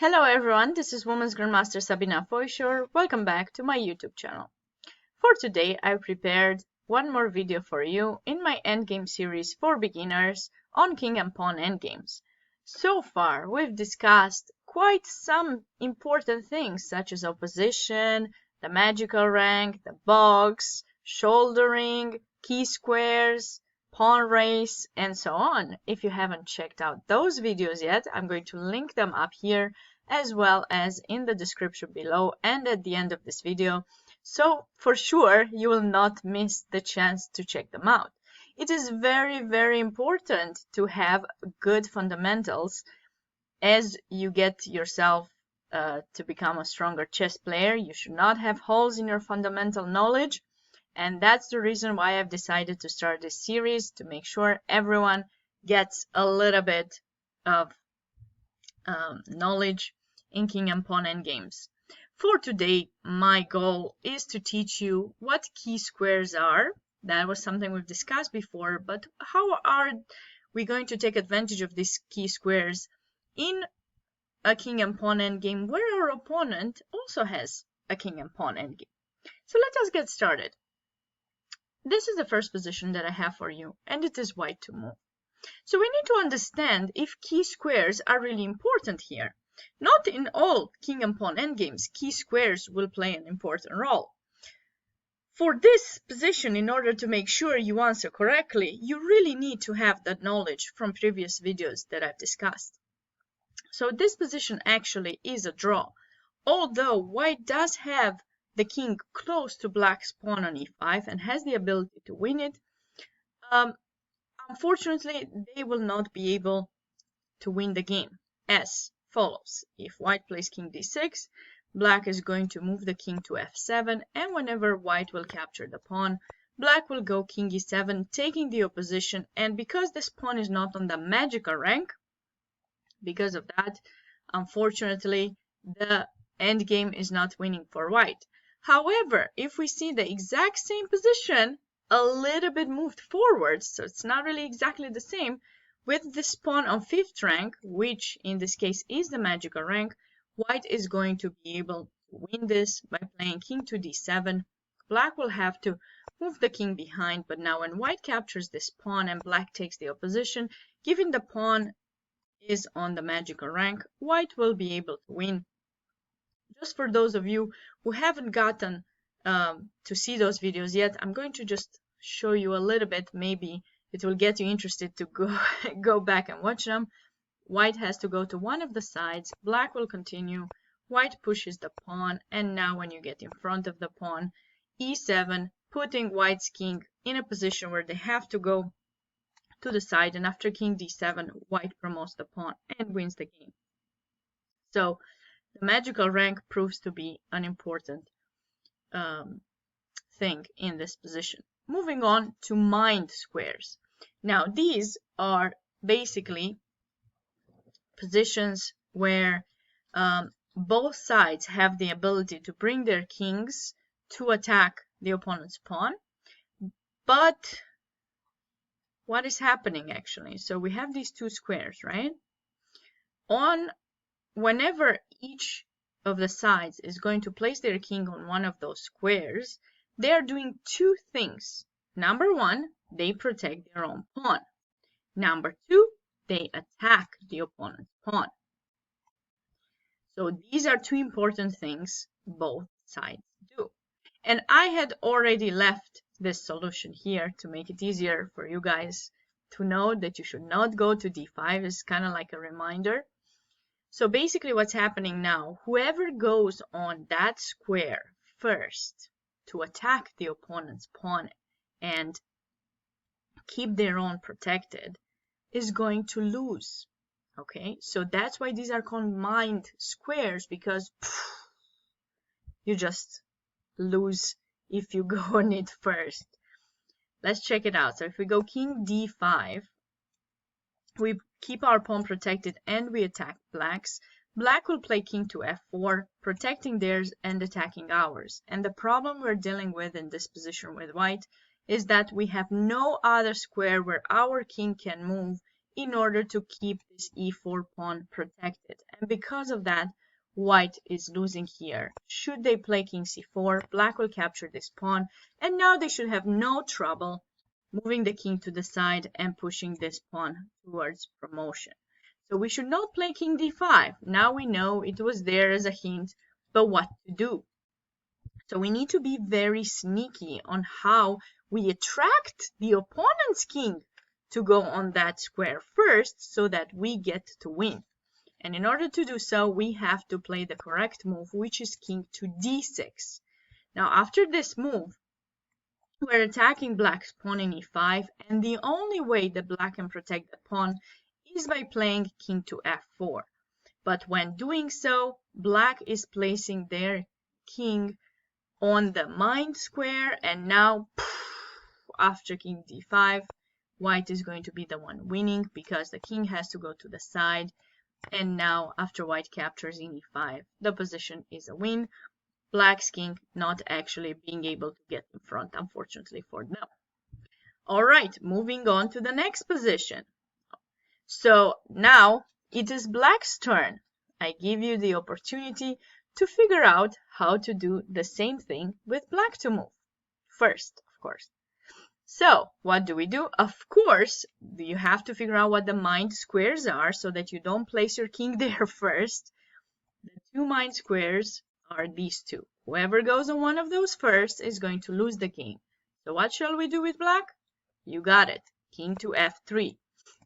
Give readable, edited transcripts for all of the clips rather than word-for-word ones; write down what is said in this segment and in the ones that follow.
Hello everyone, this is Women's Grandmaster Sabina Foyshore. Welcome back to my YouTube channel. For today, I prepared one more video for you in my endgame series for beginners on king and pawn endgames. So far, we've discussed quite some important things such as opposition, the magical rank, the box, shouldering, key squares, pawn race, and so on. If you haven't checked out those videos yet, I'm going to link them up here as well as in the description below and at the end of this video. So for sure, you will not miss the chance to check them out. It is very important to have good fundamentals as you get yourself to become a stronger chess player. You should not have holes in your fundamental knowledge. And that's the reason why I've decided to start this series, to make sure everyone gets a little bit of knowledge in king and pawn endgames. For today, my goal is to teach you what key squares are. That was something we've discussed before, but how are we going to take advantage of these key squares in a king and pawn endgame where our opponent also has a king and pawn endgame? So let us get started. This is the first position that I have for you, and it is white to move. So we need to understand if key squares are really important here. Not in all king and pawn endgames, key squares will play an important role. For this position, in order to make sure you answer correctly, you really need to have that knowledge from previous videos that I've discussed. So this position actually is a draw, although white does have the king close to black's pawn on e5 and has the ability to win it. Unfortunately, they will not be able to win the game as follows. If white plays king d6, black is going to move the king to f7, and whenever white will capture the pawn, black will go king e7, taking the opposition, and because this pawn is not on the magical rank, because of that, unfortunately, the endgame is not winning for white. However, if we see the exact same position, a little bit moved forward, so it's not really exactly the same, with this pawn on 5th rank, which in this case is the magical rank, white is going to be able to win this by playing king to d7. Black will have to move the king behind, but now when white captures this pawn and black takes the opposition, given the pawn is on the magical rank, white will be able to win. Just for those of you who haven't gotten to see those videos yet, I'm going to just show you a little bit. Maybe it will get you interested to go back and watch them. White has to go to one of the sides, black will continue, white pushes the pawn, and now when you get in front of the pawn, e7, putting white's king in a position where they have to go to the side, and after king d7, white promotes the pawn and wins the game. So the magical rank proves to be an important thing in this position. Moving on to mined squares. Now these are basically positions where both sides have the ability to bring their kings to attack the opponent's pawn. But what is happening actually? So we have these two squares, right? Whenever each of the sides is going to place their king on one of those squares, they are doing two things. Number one, they protect their own pawn. Number two, they attack the opponent's pawn. So these are two important things both sides do. And I had already left this solution here to make it easier for you guys to know that you should not go to d5. It's kind of like a reminder. So basically what's happening now, whoever goes on that square first to attack the opponent's pawn and keep their own protected is going to lose. Okay, so that's why these are called mined squares, because you just lose if you go on it first. Let's check it out. So if we go king d5, we keep our pawn protected and we attack black's. Black will play king to f4, protecting theirs and attacking ours. And the problem we're dealing with in this position with white is that we have no other square where our king can move in order to keep this e4 pawn protected. And because of that, white is losing here. Should they play king c4, black will capture this pawn, and now they should have no trouble moving the king to the side and pushing this pawn towards promotion. So we should not play king d5. Now we know it was there as a hint, but what to do? So we need to be very sneaky on how we attract the opponent's king to go on that square first so that we get to win. And in order to do so, we have to play the correct move, which is king to d6. Now, after this move, we're attacking black's pawn in e5, and the only way that black can protect the pawn is by playing king to f4. But when doing so, black is placing their king on the mined square, and now after king d5, white is going to be the one winning because the king has to go to the side, and now after white captures in e5, the position is a win. Black's king not actually being able to get in front, unfortunately for them. All right, moving on to the next position. So now it is black's turn. I give you the opportunity to figure out how to do the same thing with black to move first, of course. So what do we do? Of course, you have to figure out what the mined squares are so that you don't place your king there first. The two mined squares are these two. Whoever goes on one of those first is going to lose the game. So what shall we do with black? You got it. King to f3.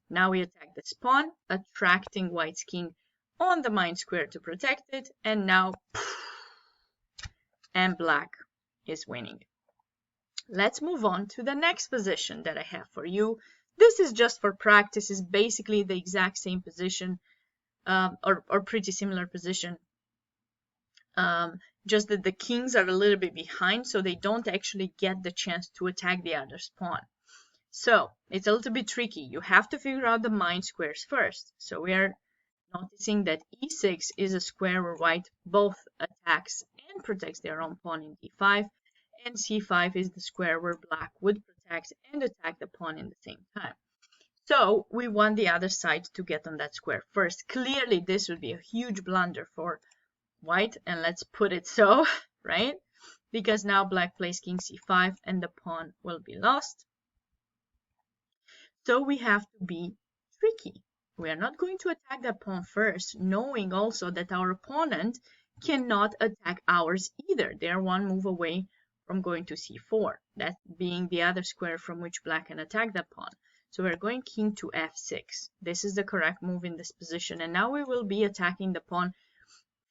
Now we attack this pawn, attracting white's king on the mined square to protect it, and now and black is winning. Let's move on to the next position that I have for you. This is just for practice. It's basically the exact same position or pretty similar position. Just that the kings are a little bit behind, so they don't actually get the chance to attack the other's pawn. So it's a little bit tricky. You have to figure out the mined squares first. So we are noticing that e6 is a square where white both attacks and protects their own pawn in d5, and c5 is the square where black would protect and attack the pawn in the same time. So we want the other side to get on that square first. Clearly this would be a huge blunder for white, and let's put it so, right? Because now black plays king c5 and the pawn will be lost. So we have to be tricky. We are not going to attack that pawn first, knowing also that our opponent cannot attack ours either. They are one move away from going to c4, that being the other square from which black can attack that pawn. So we're going king to f6. This is the correct move in this position, and now we will be attacking the pawn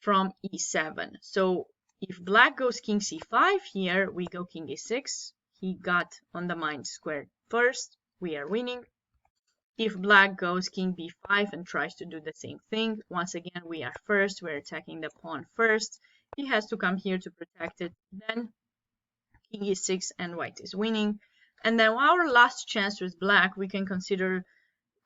from e7. So if black goes king c5 here, we go king e6. He got on the mined square first. We are winning. If black goes king b5 and tries to do the same thing, once again we are first. We're attacking the pawn first. He has to come here to protect it. Then king e6 and white is winning. And then our last chance with black we can consider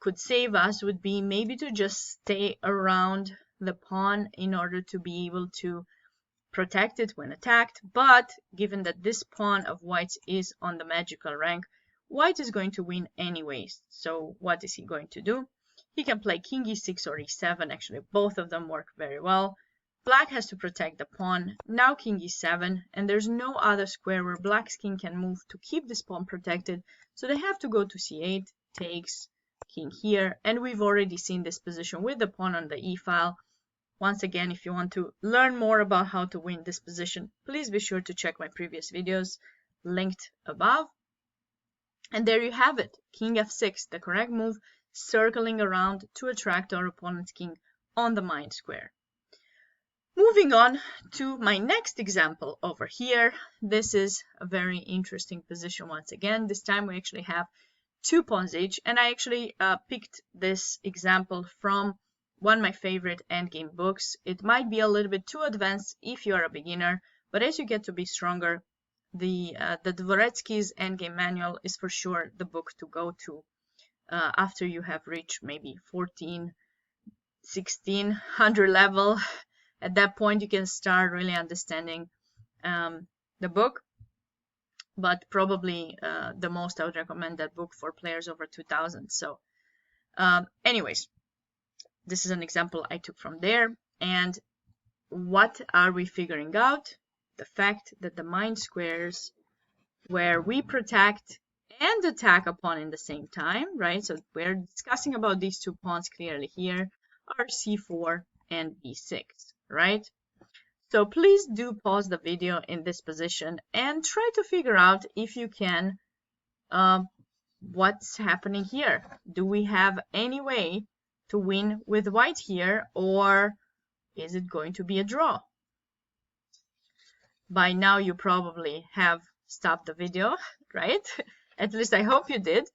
could save us would be maybe to just stay around the pawn in order to be able to protect it when attacked. But given that this pawn of white's is on the magical rank, white is going to win anyways. So what is he going to do? He can play king e6 or e7. Actually, both of them work very well. Black has to protect the pawn. Now king e7, and there's no other square where black's king can move to keep this pawn protected. So they have to go to c8, takes, king here, and we've already seen this position with the pawn on the e file. Once again, if you want to learn more about how to win this position, please be sure to check my previous videos linked above. And there you have it, king f6, the correct move, circling around to attract our opponent's king on the mined square. Moving on to my next example over here. This is a very interesting position once again. This time we actually have 2 pawns each, and I actually picked this example from one of my favorite endgame books. It might be a little bit too advanced if you are a beginner, but as you get to be stronger, the Dvoretsky's Endgame Manual is for sure the book to go to after you have reached maybe 1600 level. At that point you can start really understanding the book, but probably the most I would recommend that book for players over 2000. So Anyways, this is an example I took from there. And what are we figuring out? The fact that the mine squares where we protect and attack a pawn in the same time, right? So we're discussing about these two pawns clearly here, are c4 and b6, right? So please do pause the video in this position and try to figure out if you can what's happening here. Do we have any way to win with white here, or is it going to be a draw? By now you probably have stopped the video, right? At least I hope you did.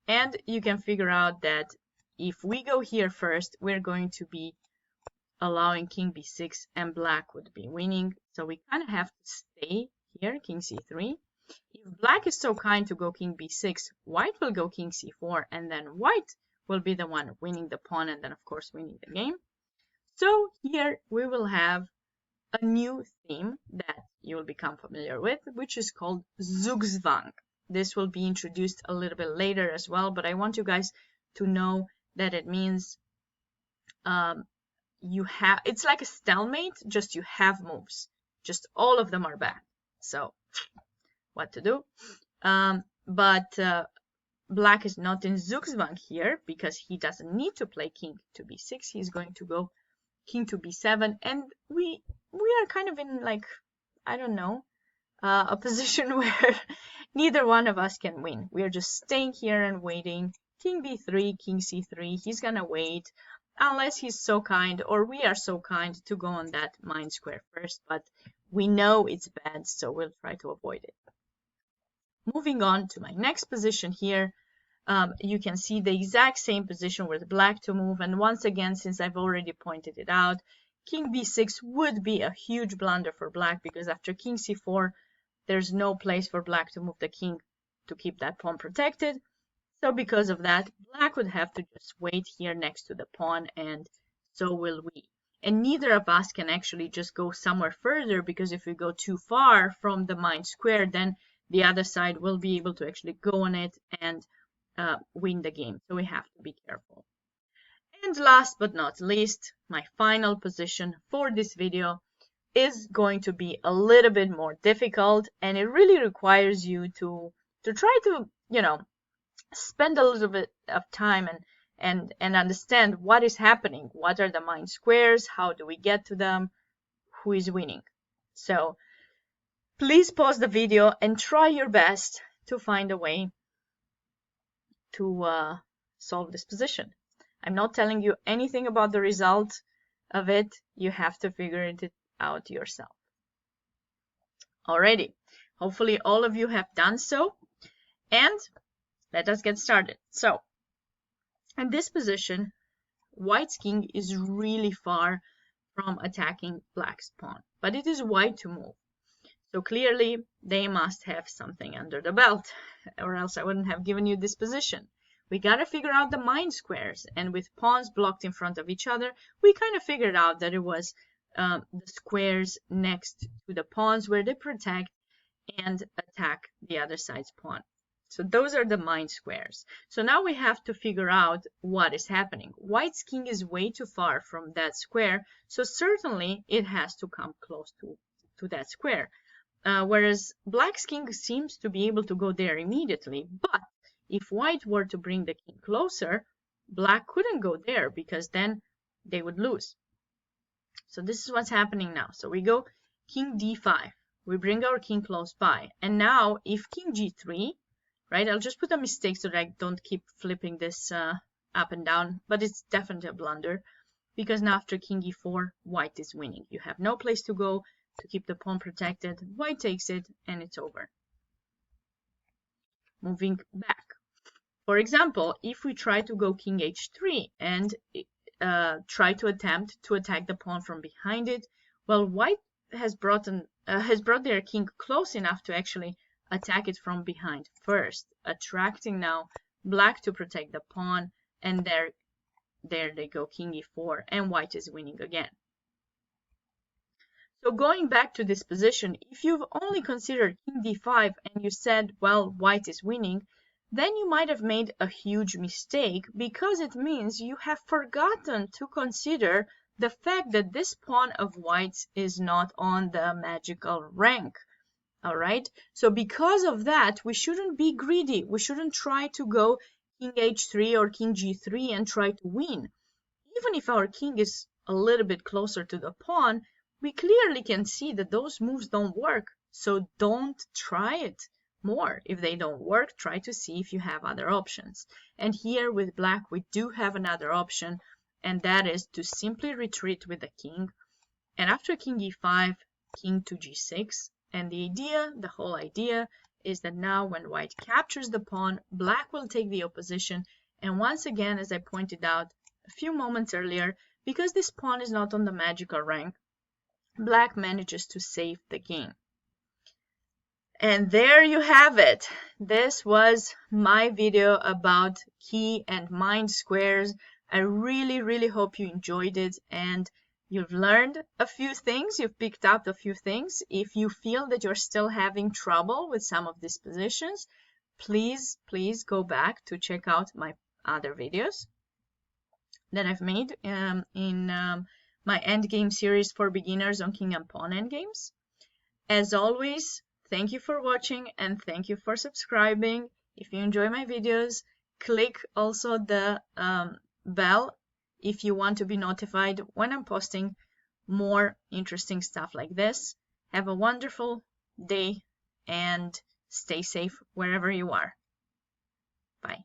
And you can figure out that if we go here first, we're going to be allowing king b6 and black would be winning. So we kind of have to stay here, king c3. If black is so kind to go king b6, white will go king c4, and then white will be the one winning the pawn and then of course winning the game. So here we will have a new theme that you will become familiar with, which is called Zugzwang. This will be introduced a little bit later as well, but I want you guys to know that it means it's like a stalemate, just you have moves. Just all of them are bad. So what to do? But black is not in Zugzwang here because he doesn't need to play king to b6. He's going to go king to b7, and we are kind of in, like, I don't know, a position where neither one of us can win. We are just staying here and waiting. King b3, king c3, he's gonna wait unless he's so kind, or we are so kind, to go on that mine square first, but we know it's bad, so we'll try to avoid it. Moving on to my next position here, you can see the exact same position with black to move, and once again, since I've already pointed it out, king b6 would be a huge blunder for black, because after king c4 there's no place for black to move the king to keep that pawn protected. So because of that, black would have to just wait here next to the pawn, and so will we. And neither of us can actually just go somewhere further, because if we go too far from the mine square, then the other side will be able to actually go on it and win the game. So we have to be careful. And last but not least, my final position for this video is going to be a little bit more difficult, and it really requires you to try to, you know, spend a little bit of time and understand what is happening. What are the mine squares? How do we get to them? Who is winning? So please pause the video and try your best to find a way to solve this position. I'm not telling you anything about the result of it. You have to figure it out yourself. Alrighty, hopefully all of you have done so, and let us get started. So in this position, white's king is really far from attacking black's pawn, but it is white to move. So clearly they must have something under the belt, or else I wouldn't have given you this position. We gotta figure out the mine squares, and with pawns blocked in front of each other, we kind of figured out that it was the squares next to the pawns where they protect and attack the other side's pawn. So those are the mine squares. So now we have to figure out what is happening. White's king is way too far from that square, so certainly it has to come close to that square. Whereas black's king seems to be able to go there immediately, but if white were to bring the king closer, black couldn't go there because then they would lose. So this is what's happening now. So we go king d5. We bring our king close by. And now if king g3, right, I'll just put a mistake so that I don't keep flipping this up and down, but it's definitely a blunder, because now after king e4, white is winning. You have no place to go to keep the pawn protected. White takes it and it's over. Moving back. For example, if we try to go king h3 and try to attempt to attack the pawn from behind it, well, white has brought their king close enough to actually attack it from behind first, attracting now black to protect the pawn, and there they go, king e4, and white is winning again. So going back to this position, if you've only considered king d5 and you said, well, white is winning, then you might have made a huge mistake, because it means you have forgotten to consider the fact that this pawn of white's is not on the magical rank. All right, so because of that, we shouldn't be greedy. We shouldn't try to go king h3 or king g3 and try to win. Even if our king is a little bit closer to the pawn, we clearly can see that those moves don't work. So don't try it more. If they don't work, try to see if you have other options. And here with black, we do have another option, and that is to simply retreat with the king. And after king e5, king to g6. And the whole idea is that now when white captures the pawn, black will take the opposition. And once again, as I pointed out a few moments earlier, because this pawn is not on the magical rank, black manages to save the game. And there you have it. This was my video about key and mind squares. I really hope you enjoyed it and you've learned a few things, you've picked up a few things. If you feel that you're still having trouble with some of these positions, please go back to check out my other videos that I've made in my endgame series for beginners on king and pawn endgames. As always, thank you for watching and thank you for subscribing. If you enjoy my videos, click also the bell if you want to be notified when I'm posting more interesting stuff like this. Have a wonderful day and stay safe wherever you are. Bye.